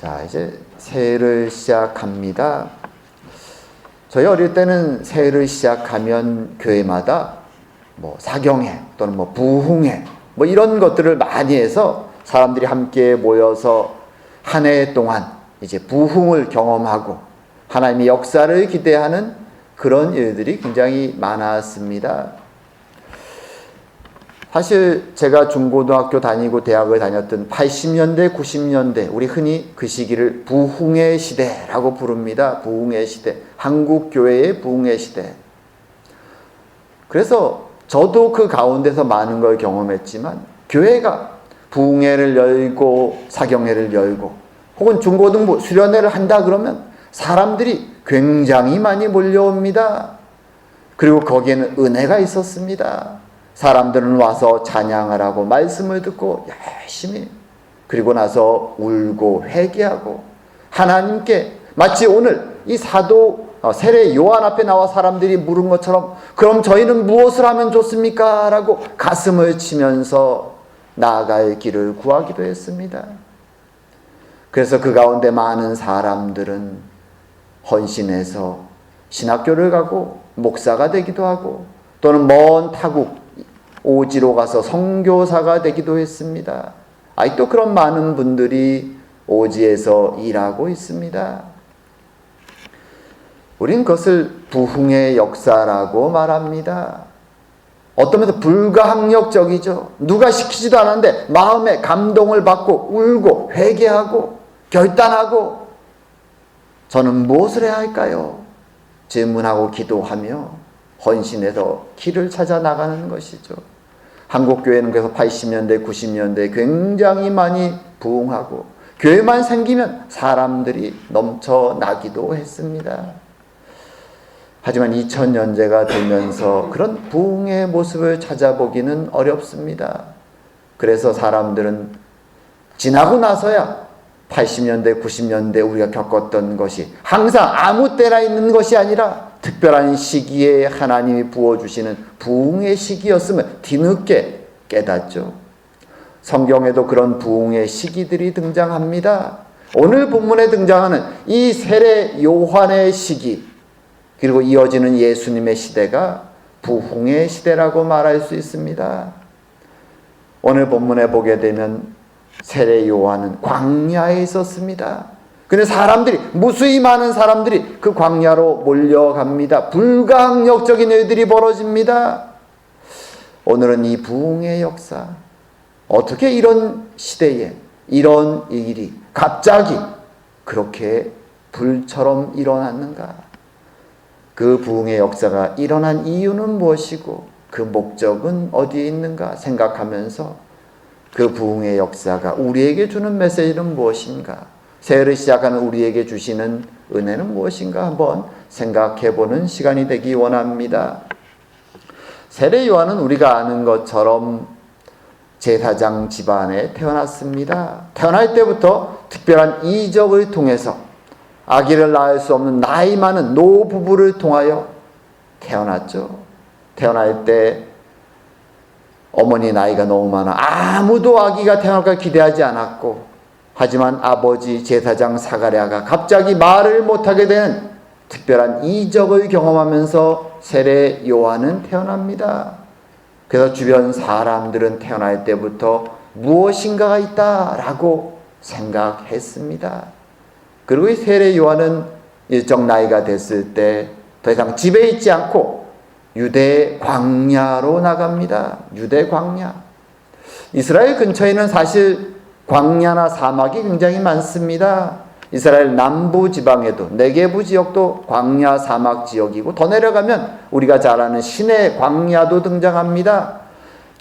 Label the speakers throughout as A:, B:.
A: 자, 이제 새해를 시작합니다. 저희 어릴 때는 새해를 시작하면 교회마다 사경회 또는 부흥회 이런 것들을 많이 해서 사람들이 함께 모여서 한 해 동안 이제 부흥을 경험하고 하나님의 역사를 기대하는 그런 일들이 굉장히 많았습니다. 사실 제가 중고등학교 다니고 대학을 다녔던 80년대, 90년대 우리 흔히 그 시기를 부흥의 시대라고 부릅니다. 부흥의 시대, 한국교회의 부흥의 시대. 그래서 저도 그 가운데서 많은 걸 경험했지만 교회가 부흥회를 열고 사경회를 열고 혹은 중고등부 수련회를 한다 그러면 사람들이 굉장히 많이 몰려옵니다. 그리고 거기에는 은혜가 있었습니다. 사람들은 와서 찬양을 하고 말씀을 듣고 열심히 그리고 나서 울고 회개하고 하나님께 마치 오늘 이 사도 세례 요한 앞에 나와 사람들이 물은 것처럼 그럼 저희는 무엇을 하면 좋습니까? 라고 가슴을 치면서 나아갈 길을 구하기도 했습니다. 그래서 그 가운데 많은 사람들은 헌신해서 신학교를 가고 목사가 되기도 하고 또는 먼 타국 오지로 가서 선교사가 되기도 했습니다. 아직도 그런 많은 분들이 오지에서 일하고 있습니다. 우린 그것을 부흥의 역사라고 말합니다. 어떤 면에서 불가항력적이죠. 누가 시키지도 않았는데 마음에 감동을 받고 울고 회개하고 결단하고 저는 무엇을 해야 할까요? 질문하고 기도하며 헌신해서 길을 찾아 나가는 것이죠. 한국교회는 그래서 80년대, 90년대 굉장히 많이 부흥하고 교회만 생기면 사람들이 넘쳐나기도 했습니다. 하지만 2000년대가 되면서 그런 부흥의 모습을 찾아보기는 어렵습니다. 그래서 사람들은 지나고 나서야 80년대, 90년대 우리가 겪었던 것이 항상 아무 때나 있는 것이 아니라 특별한 시기에 하나님이 부어주시는 부흥의 시기였음을 뒤늦게 깨닫죠. 성경에도 그런 부흥의 시기들이 등장합니다. 오늘 본문에 등장하는 이 세례 요한의 시기 그리고 이어지는 예수님의 시대가 부흥의 시대라고 말할 수 있습니다. 오늘 본문에 보게 되면 세례 요한은 광야에 있었습니다. 근데 사람들이 무수히 많은 사람들이 그 광야로 몰려갑니다. 불가항력적인 일들이 벌어집니다. 오늘은 이 부흥의 역사 어떻게 이런 시대에 이런 일이 갑자기 그렇게 불처럼 일어났는가? 그 부흥의 역사가 일어난 이유는 무엇이고 그 목적은 어디에 있는가 생각하면서 그 부흥의 역사가 우리에게 주는 메시지는 무엇인가? 새해를 시작하는 우리에게 주시는 은혜는 무엇인가 한번 생각해보는 시간이 되기 원합니다. 세례 요한은 우리가 아는 것처럼 제사장 집안에 태어났습니다. 태어날 때부터 특별한 이적을 통해서 아기를 낳을 수 없는 나이 많은 노부부를 통하여 태어났죠. 태어날 때 어머니 나이가 너무 많아 아무도 아기가 태어날까 기대하지 않았고 하지만 아버지 제사장 사가랴가 갑자기 말을 못하게 되는 특별한 이적을 경험하면서 세례 요한은 태어납니다. 그래서 주변 사람들은 태어날 때부터 무엇인가가 있다라고 생각했습니다. 그리고 이 세례 요한은 일정 나이가 됐을 때 더 이상 집에 있지 않고 유대 광야로 나갑니다. 유대 광야. 이스라엘 근처에는 사실 광야나 사막이 굉장히 많습니다. 이스라엘 남부 지방에도 네게부 지역도 광야 사막 지역이고 더 내려가면 우리가 잘 아는 시내 광야도 등장합니다.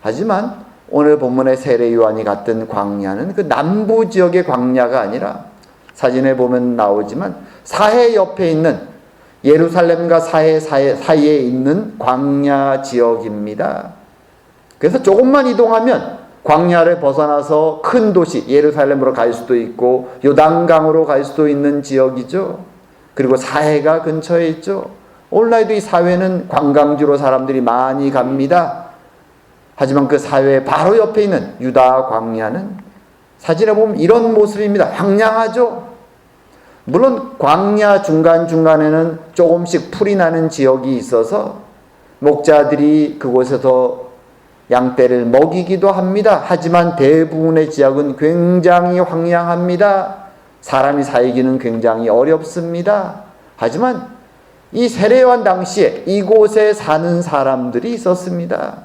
A: 하지만 오늘 본문의 세례 요한이 갔던 광야는 그 남부 지역의 광야가 아니라 사진에 보면 나오지만 사해 옆에 있는 예루살렘과 사해 사이에 있는 광야 지역입니다. 그래서 조금만 이동하면 광야를 벗어나서 큰 도시 예루살렘으로 갈 수도 있고 요단강으로 갈 수도 있는 지역이죠. 그리고 사해가 근처에 있죠. 오늘날도 이 사회는 관광지로 사람들이 많이 갑니다. 하지만 그 사회 바로 옆에 있는 유다 광야는 사진에 보면 이런 모습입니다. 황량하죠. 물론 광야 중간중간에는 조금씩 풀이 나는 지역이 있어서 목자들이 그곳에서 양떼를 먹이기도 합니다. 하지만 대부분의 지역은 굉장히 황량합니다. 사람이 살기는 굉장히 어렵습니다. 하지만 이 세례요한 당시에 이곳에 사는 사람들이 있었습니다.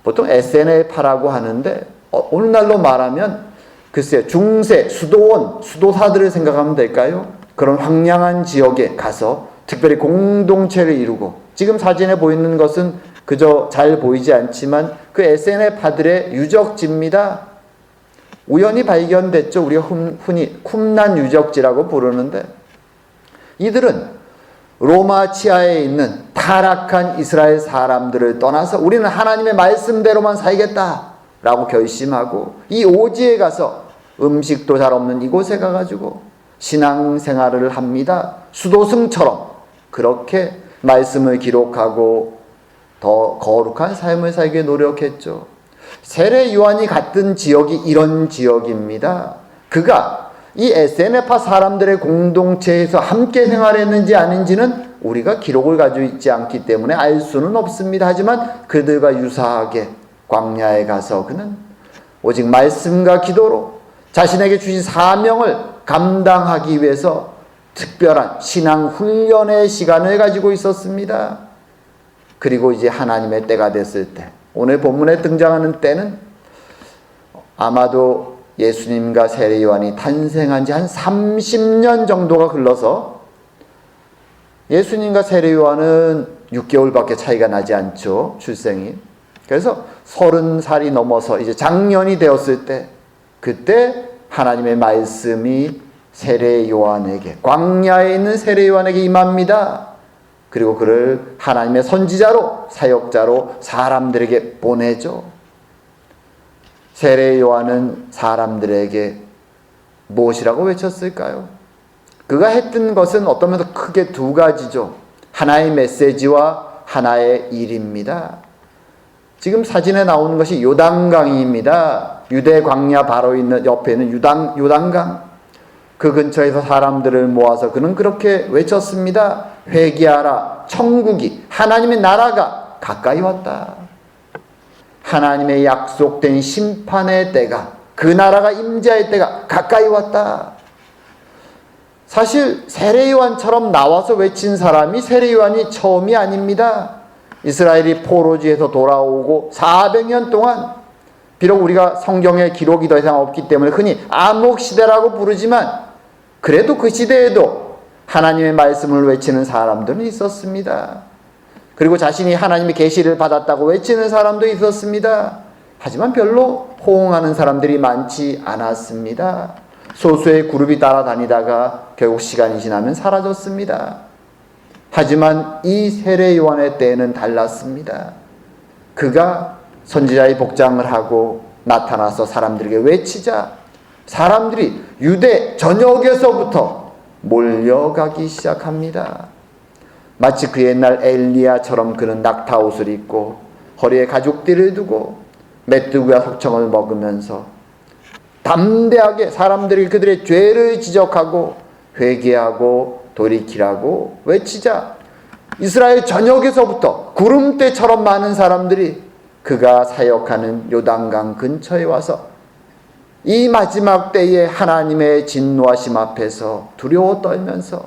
A: 보통 에세네파라고 하는데 오늘날로 말하면 글쎄요, 중세, 수도원, 수도사들을 생각하면 될까요? 그런 황량한 지역에 가서 특별히 공동체를 이루고, 지금 사진에 보이는 것은 그저 잘 보이지 않지만 그 에세네파들의 유적지입니다. 우연히 발견됐죠. 우리가 흔히 쿰난 유적지라고 부르는데, 이들은 로마 치하에 있는 타락한 이스라엘 사람들을 떠나서 우리는 하나님의 말씀대로만 살겠다라고 결심하고 이 오지에 가서 음식도 잘 없는 이곳에 가가지고 신앙생활을 합니다. 수도승처럼 그렇게 말씀을 기록하고 더 거룩한 삶을 살기 노력했죠. 세례 요한이 갔던 지역이 이런 지역입니다. 그가 이 에세네파 사람들의 공동체에서 함께 생활했는지 아닌지는 우리가 기록을 가지고 있지 않기 때문에 알 수는 없습니다. 하지만 그들과 유사하게 광야에 가서 그는 오직 말씀과 기도로 자신에게 주신 사명을 감당하기 위해서 특별한 신앙 훈련의 시간을 가지고 있었습니다. 그리고 이제 하나님의 때가 됐을 때, 오늘 본문에 등장하는 때는 아마도 예수님과 세례 요한이 탄생한 지 한 30년 정도가 흘러서, 예수님과 세례 요한은 6개월밖에 차이가 나지 않죠, 출생이. 그래서 30살이 넘어서 이제 장년이 되었을 때, 그때 하나님의 말씀이 세례 요한에게, 광야에 있는 세례 요한에게 임합니다. 그리고 그를 하나님의 선지자로, 사역자로 사람들에게 보내죠. 세례 요한은 사람들에게 무엇이라고 외쳤을까요? 그가 했던 것은 어떤 면에서 크게 두 가지죠. 하나의 메시지와 하나의 일입니다. 지금 사진에 나오는 것이 요단강입니다. 유대 광야 바로 있는 옆에 있는 요단강. 그 근처에서 사람들을 모아서 그는 그렇게 외쳤습니다. 회개하라. 천국이, 하나님의 나라가 가까이 왔다. 하나님의 약속된 심판의 때가, 그 나라가 임재할 때가 가까이 왔다. 사실 세례 요한처럼 나와서 외친 사람이 세례 요한이 처음이 아닙니다. 이스라엘이 포로지에서 돌아오고 400년 동안, 비록 우리가 성경에 기록이 더 이상 없기 때문에 흔히 암흑시대라고 부르지만, 그래도 그 시대에도 하나님의 말씀을 외치는 사람들은 있었습니다. 그리고 자신이 하나님의 계시를 받았다고 외치는 사람도 있었습니다. 하지만 별로 호응하는 사람들이 많지 않았습니다. 소수의 그룹이 따라다니다가 결국 시간이 지나면 사라졌습니다. 하지만 이 세례 요한의 때에는 달랐습니다. 그가 선지자의 복장을 하고 나타나서 사람들에게 외치자 사람들이 유대 전역에서부터 몰려가기 시작합니다. 마치 그 옛날 엘리야처럼 그는 낙타옷을 입고 허리에 가죽띠를 두고 메뚜기와 석청을 먹으면서 담대하게 사람들이 그들의 죄를 지적하고 회개하고 돌이키라고 외치자 이스라엘 전역에서부터 구름대처럼 많은 사람들이 그가 사역하는 요단강 근처에 와서 이 마지막 때에 하나님의 진노하심 앞에서 두려워 떨면서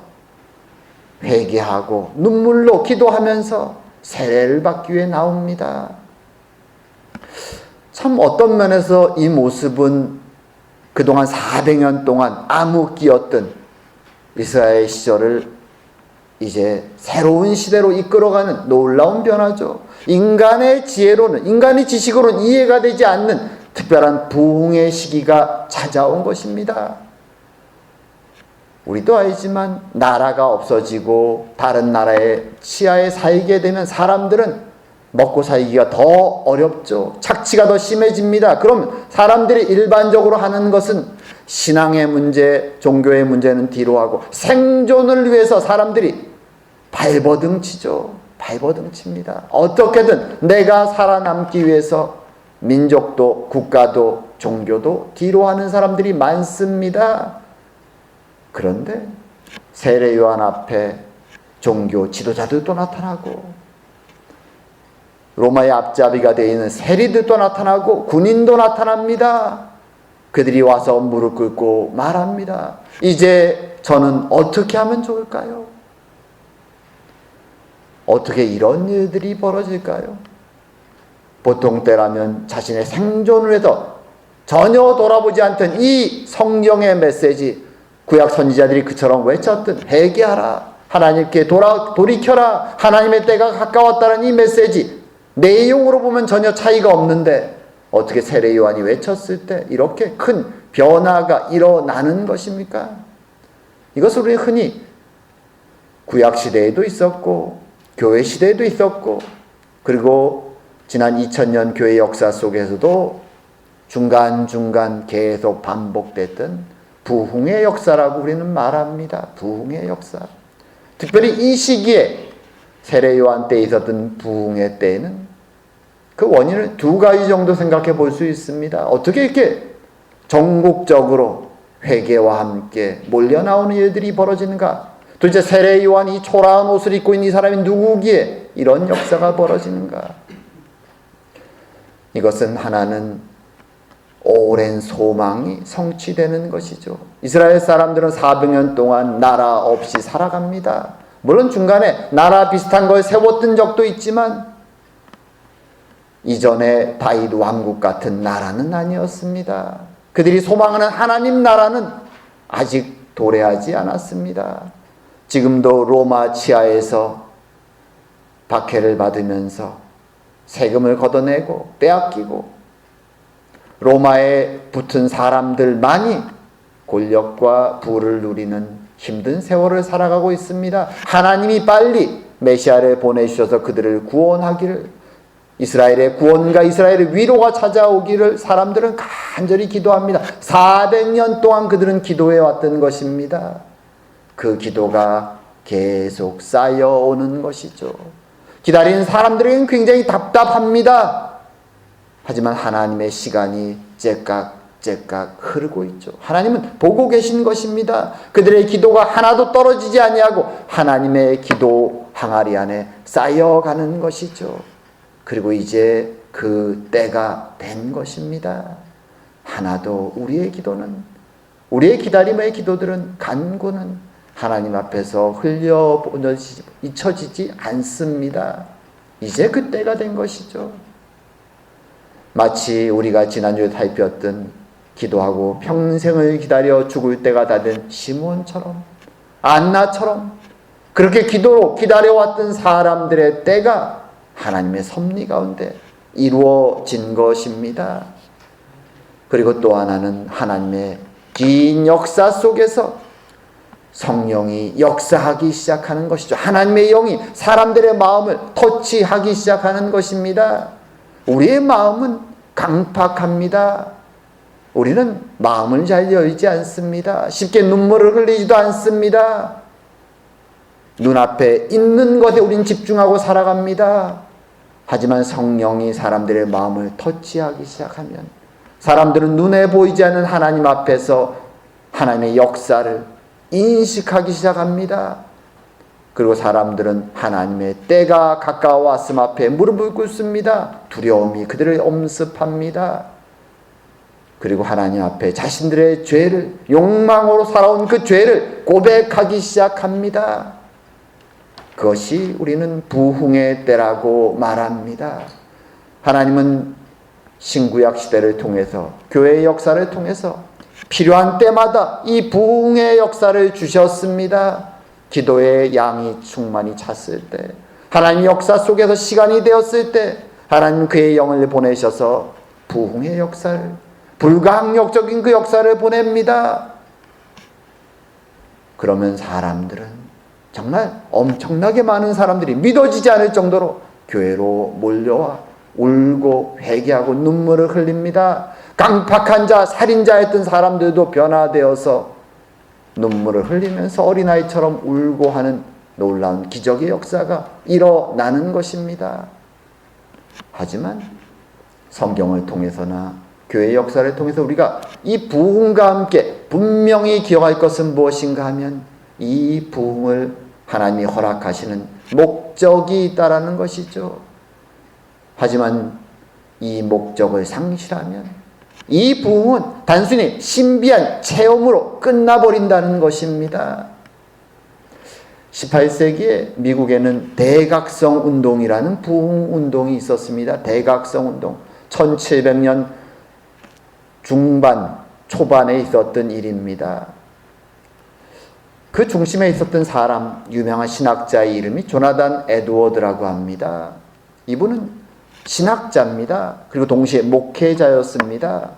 A: 회개하고 눈물로 기도하면서 세례를 받기 위해 나옵니다. 참 어떤 면에서 이 모습은 그동안 400년 동안 암흑기였던 이스라엘 시절을 이제 새로운 시대로 이끌어가는 놀라운 변화죠. 인간의 지혜로는, 인간의 지식으로는 이해가 되지 않는 특별한 부흥의 시기가 찾아온 것입니다. 우리도 알지만 나라가 없어지고 다른 나라의 치하에 살게 되면 사람들은 먹고 살기가 더 어렵죠. 착취가 더 심해집니다. 그럼 사람들이 일반적으로 하는 것은 신앙의 문제, 종교의 문제는 뒤로 하고 생존을 위해서 사람들이 발버둥치죠. 발버둥칩니다. 어떻게든 내가 살아남기 위해서 민족도 국가도 종교도 뒤로 하는 사람들이 많습니다. 그런데 세례 요한 앞에 종교 지도자들도 나타나고 로마의 앞잡이가 되어 있는 세리들도 나타나고 군인도 나타납니다. 그들이 와서 무릎 꿇고 말합니다. 이제 저는 어떻게 하면 좋을까요? 어떻게 이런 일들이 벌어질까요? 보통 때라면 자신의 생존을 위해서 전혀 돌아보지 않던 이 성경의 메시지, 구약 선지자들이 그처럼 외쳤던 회개하라, 하나님께 돌이켜라, 하나님의 때가 가까웠다는 이 메시지, 내용으로 보면 전혀 차이가 없는데 어떻게 세례 요한이 외쳤을 때 이렇게 큰 변화가 일어나는 것입니까? 이것을 우리 흔히 구약 시대에도 있었고 교회 시대에도 있었고 그리고 지난 2000년 교회 역사 속에서도 중간중간 계속 반복됐던 부흥의 역사라고 우리는 말합니다. 부흥의 역사. 특별히 이 시기에 세례 요한 때 있었던 부흥의 때에는 그 원인을 두 가지 정도 생각해 볼 수 있습니다. 어떻게 이렇게 전국적으로 회개와 함께 몰려 나오는 일들이 벌어지는가? 도대체 세례 요한이 초라한 옷을 입고 있는 이 사람이 누구기에 이런 역사가 벌어지는가? 이것은 하나는 오랜 소망이 성취되는 것이죠. 이스라엘 사람들은 400년 동안 나라 없이 살아갑니다. 물론 중간에 나라 비슷한 걸 세웠던 적도 있지만 이전에 다윗 왕국 같은 나라는 아니었습니다. 그들이 소망하는 하나님 나라는 아직 도래하지 않았습니다. 지금도 로마 치하에서 박해를 받으면서 세금을 걷어내고 빼앗기고 로마에 붙은 사람들만이 권력과 부를 누리는 힘든 세월을 살아가고 있습니다. 하나님이 빨리 메시아를 보내주셔서 그들을 구원하기를, 이스라엘의 구원과 이스라엘의 위로가 찾아오기를 사람들은 간절히 기도합니다. 400년 동안 그들은 기도해 왔던 것입니다. 그 기도가 계속 쌓여오는 것이죠. 기다리는 사람들에게는 굉장히 답답합니다. 하지만 하나님의 시간이 째깍째깍 흐르고 있죠. 하나님은 보고 계신 것입니다. 그들의 기도가 하나도 떨어지지 아니하고 하나님의 기도 항아리 안에 쌓여가는 것이죠. 그리고 이제 그 때가 된 것입니다. 하나도 우리의 기도는, 우리의 기다림의 기도들은, 간구는 하나님 앞에서 잊혀지지 않습니다. 이제 그 때가 된 것이죠. 마치 우리가 지난주에 살폈던 기도하고 평생을 기다려 죽을 때가 다 된 시므온처럼, 안나처럼 그렇게 기도로 기다려왔던 사람들의 때가 하나님의 섭리 가운데 이루어진 것입니다. 그리고 또 하나는 하나님의 긴 역사 속에서 성령이 역사하기 시작하는 것이죠. 하나님의 영이 사람들의 마음을 터치하기 시작하는 것입니다. 우리의 마음은 강팍합니다. 우리는 마음을 잘 열지 않습니다. 쉽게 눈물을 흘리지도 않습니다. 눈앞에 있는 것에 우린 집중하고 살아갑니다. 하지만 성령이 사람들의 마음을 터치하기 시작하면 사람들은 눈에 보이지 않는 하나님 앞에서 하나님의 역사를 인식하기 시작합니다. 그리고 사람들은 하나님의 때가 가까워왔음 앞에 무릎을 꿇습니다. 두려움이 그들을 엄습합니다. 그리고 하나님 앞에 자신들의 죄를, 욕망으로 살아온 그 죄를 고백하기 시작합니다. 그것이 우리는 부흥의 때라고 말합니다. 하나님은 신구약 시대를 통해서, 교회의 역사를 통해서 필요한 때마다 이 부흥의 역사를 주셨습니다. 기도의 양이 충만히 찼을 때, 하나님 역사 속에서 시간이 되었을 때 하나님 그의 영을 보내셔서 부흥의 역사를, 불가항력적인 그 역사를 보냅니다. 그러면 사람들은, 정말 엄청나게 많은 사람들이 믿어지지 않을 정도로 교회로 몰려와 울고 회개하고 눈물을 흘립니다. 강팍한 자, 살인자였던 사람들도 변화되어서 눈물을 흘리면서 어린아이처럼 울고 하는 놀라운 기적의 역사가 일어나는 것입니다. 하지만 성경을 통해서나 교회의 역사를 통해서 우리가 이 부흥과 함께 분명히 기억할 것은 무엇인가 하면 이 부흥을 하나님이 허락하시는 목적이 있다라는 것이죠. 하지만 이 목적을 상실하면 이 부흥은 단순히 신비한 체험으로 끝나버린다는 것입니다. 18세기에 미국에는 대각성 운동이라는 부흥 운동이 있었습니다. 대각성 운동. 1700년 중반, 초반에 있었던 일입니다. 그 중심에 있었던 사람, 유명한 신학자의 이름이 조나단 에드워드라고 합니다. 이분은 신학자입니다. 그리고 동시에 목회자였습니다.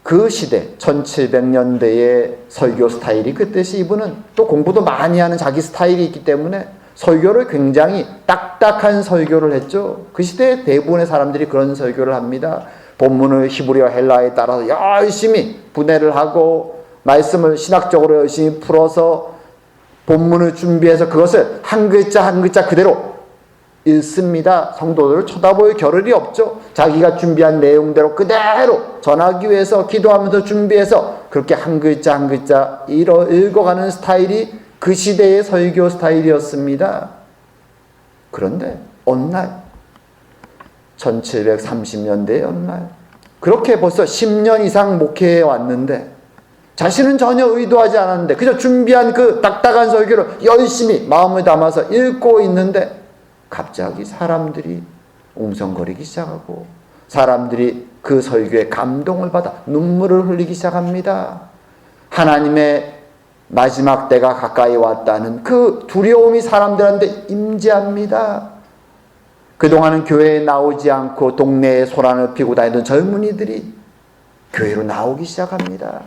A: 그 시대 1700년대의 설교 스타일이 그 뜻이 이분은 또 공부도 많이 하는 자기 스타일이 있기 때문에 설교를 굉장히 딱딱한 설교를 했죠. 그 시대에 대부분의 사람들이 그런 설교를 합니다. 본문을 히브리어 헬라에 따라서 열심히 분해를 하고 말씀을 신학적으로 열심히 풀어서 본문을 준비해서 그것을 한 글자 한 글자 그대로 읽습니다. 성도들을 쳐다볼 겨를이 없죠. 자기가 준비한 내용대로 그대로 전하기 위해서 기도하면서 준비해서 그렇게 한 글자 한 글자 읽어가는 스타일이 그 시대의 설교 스타일이었습니다. 그런데 어느 날 1730년대의 어느 날 그렇게 벌써 10년 이상 목회해 왔는데 자신은 전혀 의도하지 않았는데 그저 준비한 그 딱딱한 설교를 열심히 마음을 담아서 읽고 있는데 갑자기 사람들이 웅성거리기 시작하고 사람들이 그 설교에 감동을 받아 눈물을 흘리기 시작합니다. 하나님의 마지막 때가 가까이 왔다는 그 두려움이 사람들한테 임재합니다. 그동안은 교회에 나오지 않고 동네에 소란을 피우고 다니던 젊은이들이 교회로 나오기 시작합니다.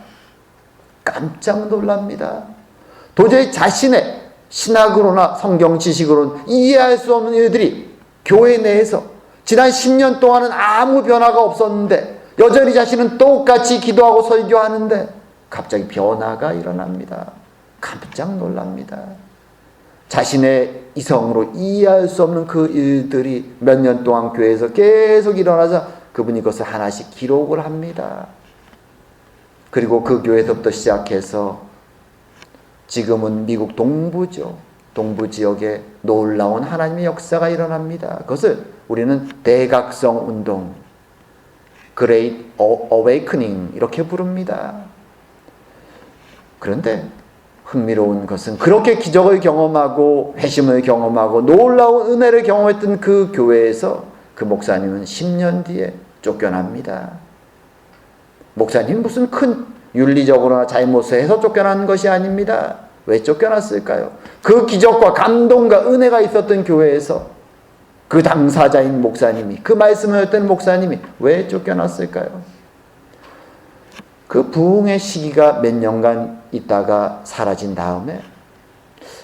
A: 깜짝 놀랍니다. 도저히 자신의 신학으로나 성경 지식으로는 이해할 수 없는 일들이 교회 내에서 지난 10년 동안은 아무 변화가 없었는데 여전히 자신은 똑같이 기도하고 설교하는데 갑자기 변화가 일어납니다. 깜짝 놀랍니다. 자신의 이성으로 이해할 수 없는 그 일들이 몇 년 동안 교회에서 계속 일어나자 그분이 그것을 하나씩 기록을 합니다. 그리고 그 교회에서부터 시작해서 지금은 미국 동부죠. 동부 지역에 놀라운 하나님의 역사가 일어납니다. 그것을 우리는 대각성 운동, Great Awakening 이렇게 부릅니다. 그런데 흥미로운 것은 그렇게 기적을 경험하고 회심을 경험하고 놀라운 은혜를 경험했던 그 교회에서 그 목사님은 10년 뒤에 쫓겨납니다. 목사님 무슨 큰 윤리적으로나 잘못을 해서 쫓겨난 것이 아닙니다. 왜 쫓겨났을까요? 그 기적과 감동과 은혜가 있었던 교회에서 그 당사자인 목사님이 그 말씀을 했던 목사님이 왜 쫓겨났을까요? 그 부흥의 시기가 몇 년간 있다가 사라진 다음에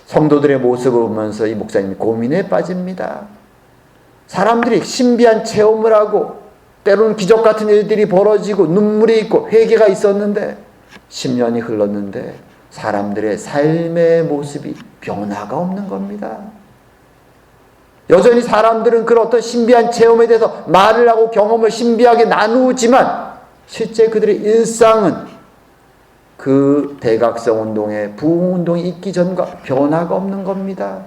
A: 성도들의 모습을 보면서 이 목사님이 고민에 빠집니다. 사람들이 신비한 체험을 하고 때로는 기적 같은 일들이 벌어지고 눈물이 있고 회개가 있었는데 10년이 흘렀는데 사람들의 삶의 모습이 변화가 없는 겁니다. 여전히 사람들은 그런 어떤 신비한 체험에 대해서 말을 하고 경험을 신비하게 나누지만 실제 그들의 일상은 그 대각성 운동의 부흥 운동이 있기 전과 변화가 없는 겁니다.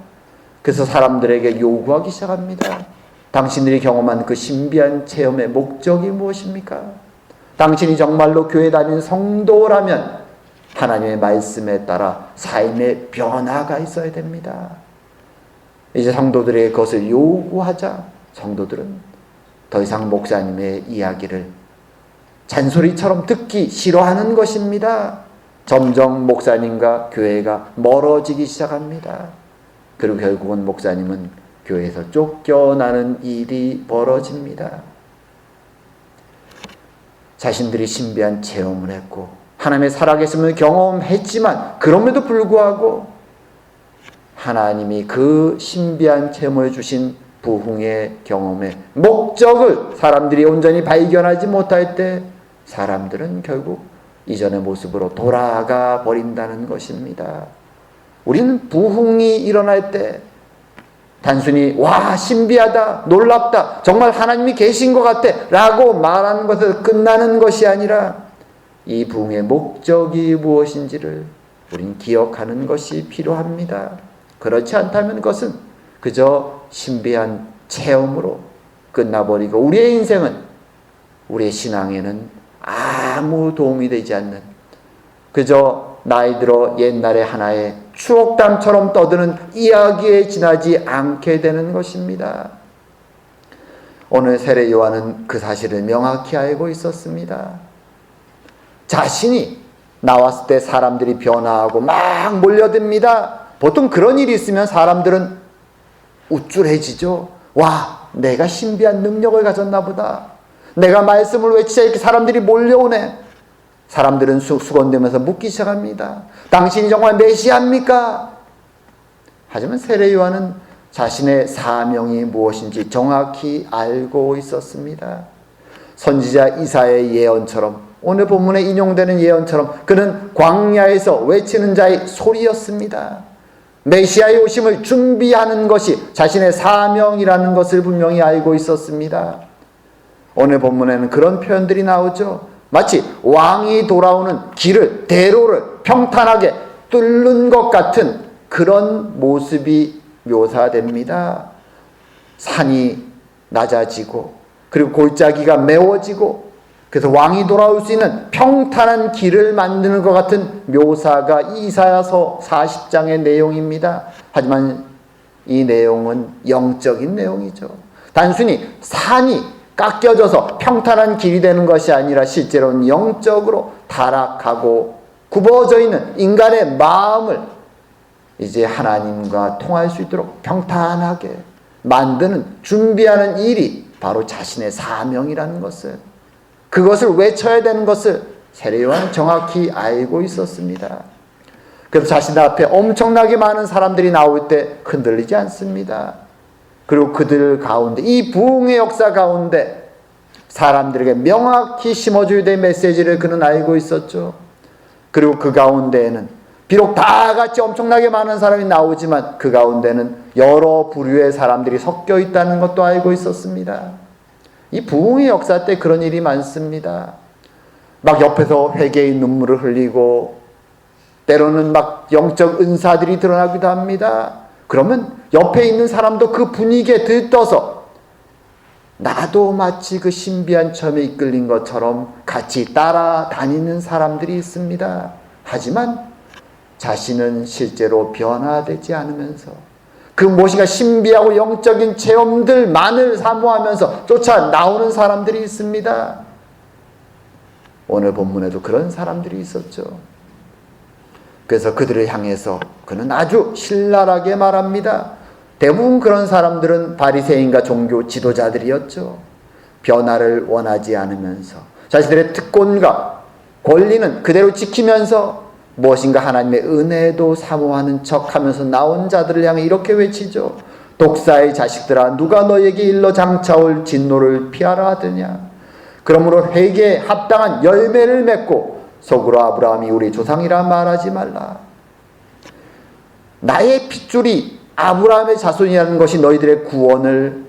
A: 그래서 사람들에게 요구하기 시작합니다. 당신들이 경험한 그 신비한 체험의 목적이 무엇입니까? 당신이 정말로 교회 다니는 성도라면 하나님의 말씀에 따라 삶의 변화가 있어야 됩니다. 이제 성도들에게 그것을 요구하자 성도들은 더 이상 목사님의 이야기를 잔소리처럼 듣기 싫어하는 것입니다. 점점 목사님과 교회가 멀어지기 시작합니다. 그리고 결국은 목사님은 교회에서 쫓겨나는 일이 벌어집니다. 자신들이 신비한 체험을 했고 하나님의 살아계심을 경험했지만 그럼에도 불구하고 하나님이 그 신비한 체험을 주신 부흥의 경험의 목적을 사람들이 온전히 발견하지 못할 때 사람들은 결국 이전의 모습으로 돌아가 버린다는 것입니다. 우리는 부흥이 일어날 때 단순히 와 신비하다 놀랍다 정말 하나님이 계신 것 같아 라고 말하는 것에서 끝나는 것이 아니라 이 부흥의 목적이 무엇인지를 우린 기억하는 것이 필요합니다. 그렇지 않다면 그것은 그저 신비한 체험으로 끝나버리고 우리의 인생은, 우리의 신앙에는 아무 도움이 되지 않는, 그저 나이 들어 옛날의 하나의 추억담처럼 떠드는 이야기에 지나지 않게 되는 것입니다. 오늘 세례 요한은 그 사실을 명확히 알고 있었습니다. 자신이 나왔을 때 사람들이 변화하고 막 몰려듭니다. 보통 그런 일이 있으면 사람들은 우쭐해지죠. 와, 내가 신비한 능력을 가졌나 보다. 내가 말씀을 외치자 이렇게 사람들이 몰려오네. 사람들은 수건대면서 묻기 시작합니다. 당신이 정말 메시아입니까? 하지만 세례 요한은 자신의 사명이 무엇인지 정확히 알고 있었습니다. 선지자 이사야의 예언처럼, 오늘 본문에 인용되는 예언처럼 그는 광야에서 외치는 자의 소리였습니다. 메시아의 오심을 준비하는 것이 자신의 사명이라는 것을 분명히 알고 있었습니다. 오늘 본문에는 그런 표현들이 나오죠. 마치 왕이 돌아오는 길을, 대로를 평탄하게 뚫는 것 같은 그런 모습이 묘사됩니다. 산이 낮아지고 그리고 골짜기가 메워지고 그래서 왕이 돌아올 수 있는 평탄한 길을 만드는 것 같은 묘사가 이사야서 40장의 내용입니다. 하지만 이 내용은 영적인 내용이죠. 단순히 산이 깎여져서 평탄한 길이 되는 것이 아니라 실제로는 영적으로 타락하고 굽어져 있는 인간의 마음을 이제 하나님과 통할 수 있도록 평탄하게 만드는, 준비하는 일이 바로 자신의 사명이라는 것을, 그것을 외쳐야 되는 것을 세례 요한은 정확히 알고 있었습니다. 그래서 자신 앞에 엄청나게 많은 사람들이 나올 때 흔들리지 않습니다. 그리고 그들 가운데, 이 부흥의 역사 가운데 사람들에게 명확히 심어줘야 될 메시지를 그는 알고 있었죠. 그리고 그 가운데에는 비록 다 같이 엄청나게 많은 사람이 나오지만 그 가운데는 여러 부류의 사람들이 섞여 있다는 것도 알고 있었습니다. 이 부흥의 역사 때 그런 일이 많습니다. 막 옆에서 회개의 눈물을 흘리고 때로는 막 영적 은사들이 드러나기도 합니다. 그러면 옆에 있는 사람도 그 분위기에 들떠서 나도 마치 그 신비한 체험에 이끌린 것처럼 같이 따라다니는 사람들이 있습니다. 하지만 자신은 실제로 변화되지 않으면서 그 무엇인가 신비하고 영적인 체험들만을 사모하면서 쫓아 나오는 사람들이 있습니다. 오늘 본문에도 그런 사람들이 있었죠. 그래서 그들을 향해서 그는 아주 신랄하게 말합니다. 대부분 그런 사람들은 바리새인과 종교 지도자들이었죠. 변화를 원하지 않으면서 자신들의 특권과 권리는 그대로 지키면서 무엇인가 하나님의 은혜도 사모하는 척하면서 나온 자들을 향해 이렇게 외치죠. 독사의 자식들아, 누가 너에게 일러 장차올 진노를 피하라 하더냐. 그러므로 회개에 합당한 열매를 맺고 속으로 아브라함이 우리 조상이라 말하지 말라. 나의 핏줄이 아브라함의 자손이라는 것이 너희들의 구원을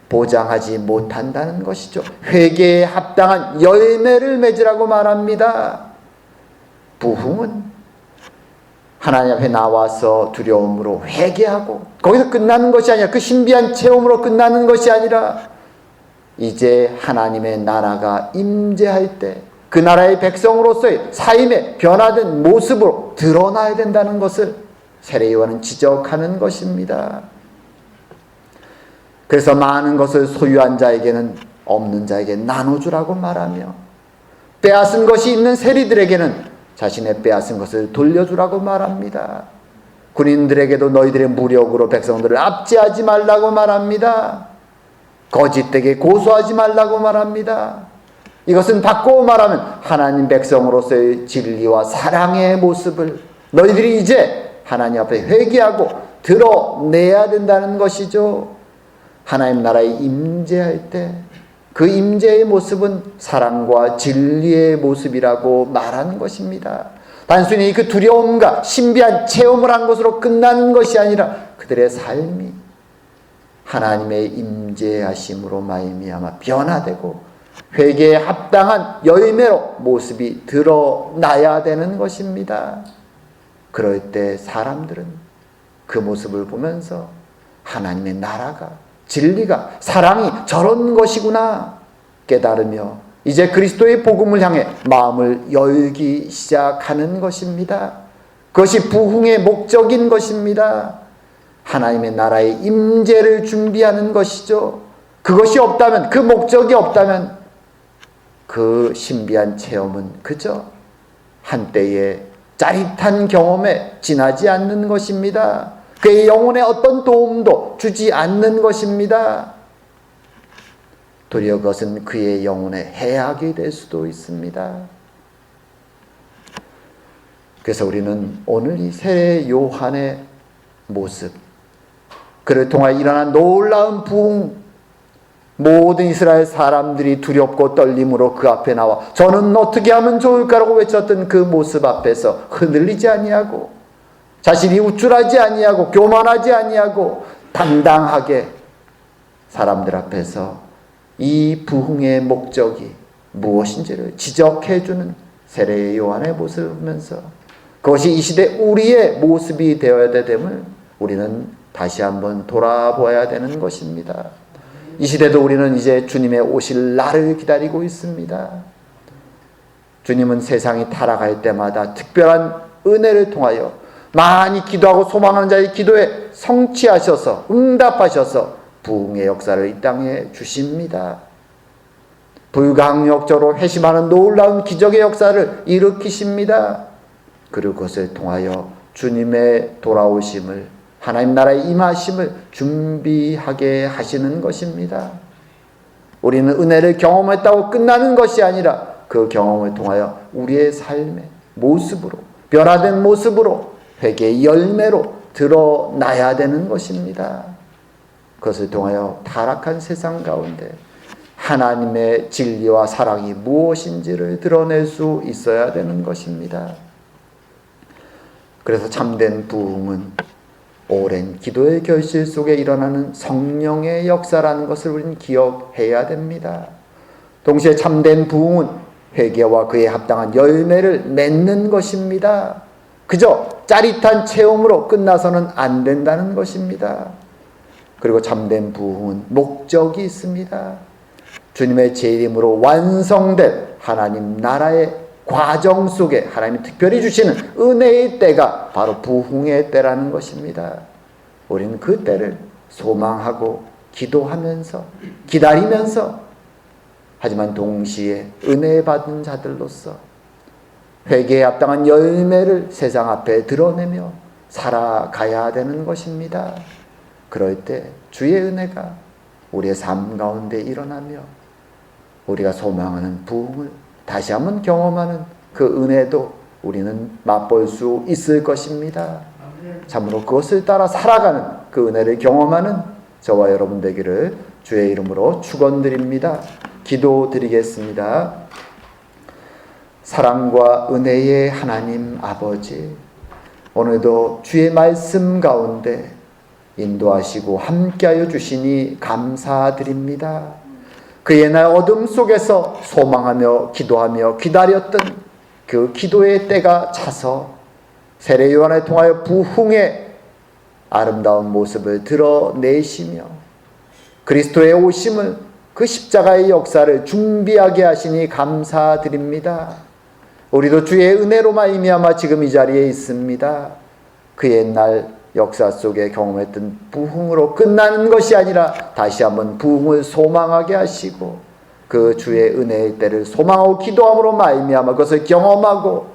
A: 보장하지 못한다는 것이죠. 회개에 합당한 열매를 맺으라고 말합니다. 부흥은 하나님 앞에 나와서 두려움으로 회개하고 거기서 끝나는 것이 아니라, 그 신비한 체험으로 끝나는 것이 아니라 이제 하나님의 나라가 임재할 때 그 나라의 백성으로서의 삶의 변화된 모습으로 드러나야 된다는 것을 세례 요한은 지적하는 것입니다. 그래서 많은 것을 소유한 자에게는 없는 자에게 나눠주라고 말하며, 빼앗은 것이 있는 세리들에게는 자신의 빼앗은 것을 돌려주라고 말합니다. 군인들에게도 너희들의 무력으로 백성들을 압제하지 말라고 말합니다. 거짓되게 고소하지 말라고 말합니다. 이것은 바꾸어 말하면 하나님 백성으로서의 진리와 사랑의 모습을 너희들이 이제 하나님 앞에 회개하고 드러내야 된다는 것이죠. 하나님 나라에 임재할 때 그 임재의 모습은 사랑과 진리의 모습이라고 말하는 것입니다. 단순히 그 두려움과 신비한 체험을 한 것으로 끝나는 것이 아니라 그들의 삶이 하나님의 임재하심으로 말미암아 변화되고 회개에 합당한 열매로 모습이 드러나야 되는 것입니다. 그럴 때 사람들은 그 모습을 보면서 하나님의 나라가, 진리가, 사랑이 저런 것이구나 깨달으며 이제 그리스도의 복음을 향해 마음을 열기 시작하는 것입니다. 그것이 부흥의 목적인 것입니다. 하나님의 나라의 임재를 준비하는 것이죠. 그것이 없다면, 그 목적이 없다면 그 신비한 체험은 그저 한때의 짜릿한 경험에 지나지 않는 것입니다. 그의 영혼에 어떤 도움도 주지 않는 것입니다. 도리어 그것은 그의 영혼에 해악이 될 수도 있습니다. 그래서 우리는 오늘 이 세례 요한의 모습, 그를 통하여 일어난 놀라운 부흥, 모든 이스라엘 사람들이 두렵고 떨림으로 그 앞에 나와 저는 어떻게 하면 좋을까라고 외쳤던 그 모습 앞에서 흔들리지 아니하고 자신이 우쭐하지 아니하고 교만하지 아니하고 당당하게 사람들 앞에서 이 부흥의 목적이 무엇인지를 지적해주는 세례 요한의 모습을 보면서 그것이 이 시대 우리의 모습이 되어야 됨을 우리는 다시 한번 돌아보아야 되는 것입니다. 이 시대도 우리는 이제 주님의 오실 날을 기다리고 있습니다. 주님은 세상이 타락할 때마다 특별한 은혜를 통하여 많이 기도하고 소망하는 자의 기도에 성취하셔서 응답하셔서 부흥의 역사를 이 땅에 주십니다. 불가항력적으로 회심하는 놀라운 기적의 역사를 일으키십니다. 그리고 그것을 통하여 주님의 돌아오심을, 하나님 나라의 임하심을 준비하게 하시는 것입니다. 우리는 은혜를 경험했다고 끝나는 것이 아니라 그 경험을 통하여 우리의 삶의 모습으로, 변화된 모습으로, 회개의 열매로 드러나야 되는 것입니다. 그것을 통하여 타락한 세상 가운데 하나님의 진리와 사랑이 무엇인지를 드러낼 수 있어야 되는 것입니다. 그래서 참된 부흥은 오랜 기도의 결실 속에 일어나는 성령의 역사라는 것을 우리는 기억해야 됩니다. 동시에 참된 부흥은 회개와 그에 합당한 열매를 맺는 것입니다. 그저 짜릿한 체험으로 끝나서는 안 된다는 것입니다. 그리고 참된 부흥은 목적이 있습니다. 주님의 재림으로 완성된 하나님 나라의 과정 속에 하나님이 특별히 주시는 은혜의 때가 바로 부흥의 때라는 것입니다. 우리는 그 때를 소망하고 기도하면서 기다리면서 하지만 동시에 은혜 받은 자들로서 회개에 합당한 열매를 세상 앞에 드러내며 살아가야 되는 것입니다. 그럴 때 주의 은혜가 우리의 삶 가운데 일어나며 우리가 소망하는 부흥을 다시 한번 경험하는 그 은혜도 우리는 맛볼 수 있을 것입니다. 참으로 그것을 따라 살아가는 그 은혜를 경험하는 저와 여러분 되기를 주의 이름으로 축원드립니다. 기도드리겠습니다. 사랑과 은혜의 하나님 아버지, 오늘도 주의 말씀 가운데 인도하시고 함께하여 주시니 감사드립니다. 그 옛날 어둠 속에서 소망하며 기도하며 기다렸던 그 기도의 때가 차서 세례 요한을 통하여 부흥의 아름다운 모습을 드러내시며 그리스도의 오심을, 그 십자가의 역사를 준비하게 하시니 감사드립니다. 우리도 주의 은혜로 말미암아 지금 이 자리에 있습니다. 그 옛날 역사 속에 경험했던 부흥으로 끝나는 것이 아니라 다시 한번 부흥을 소망하게 하시고 그 주의 은혜의 때를 소망하고 기도함으로 말미암아 그것을 경험하고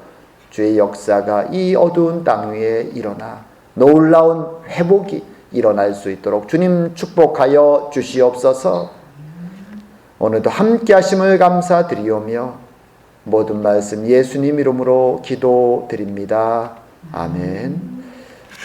A: 주의 역사가 이 어두운 땅 위에 일어나 놀라운 회복이 일어날 수 있도록 주님 축복하여 주시옵소서. 오늘도 함께 하심을 감사드리오며 모든 말씀 예수님 이름으로 기도드립니다. 아멘.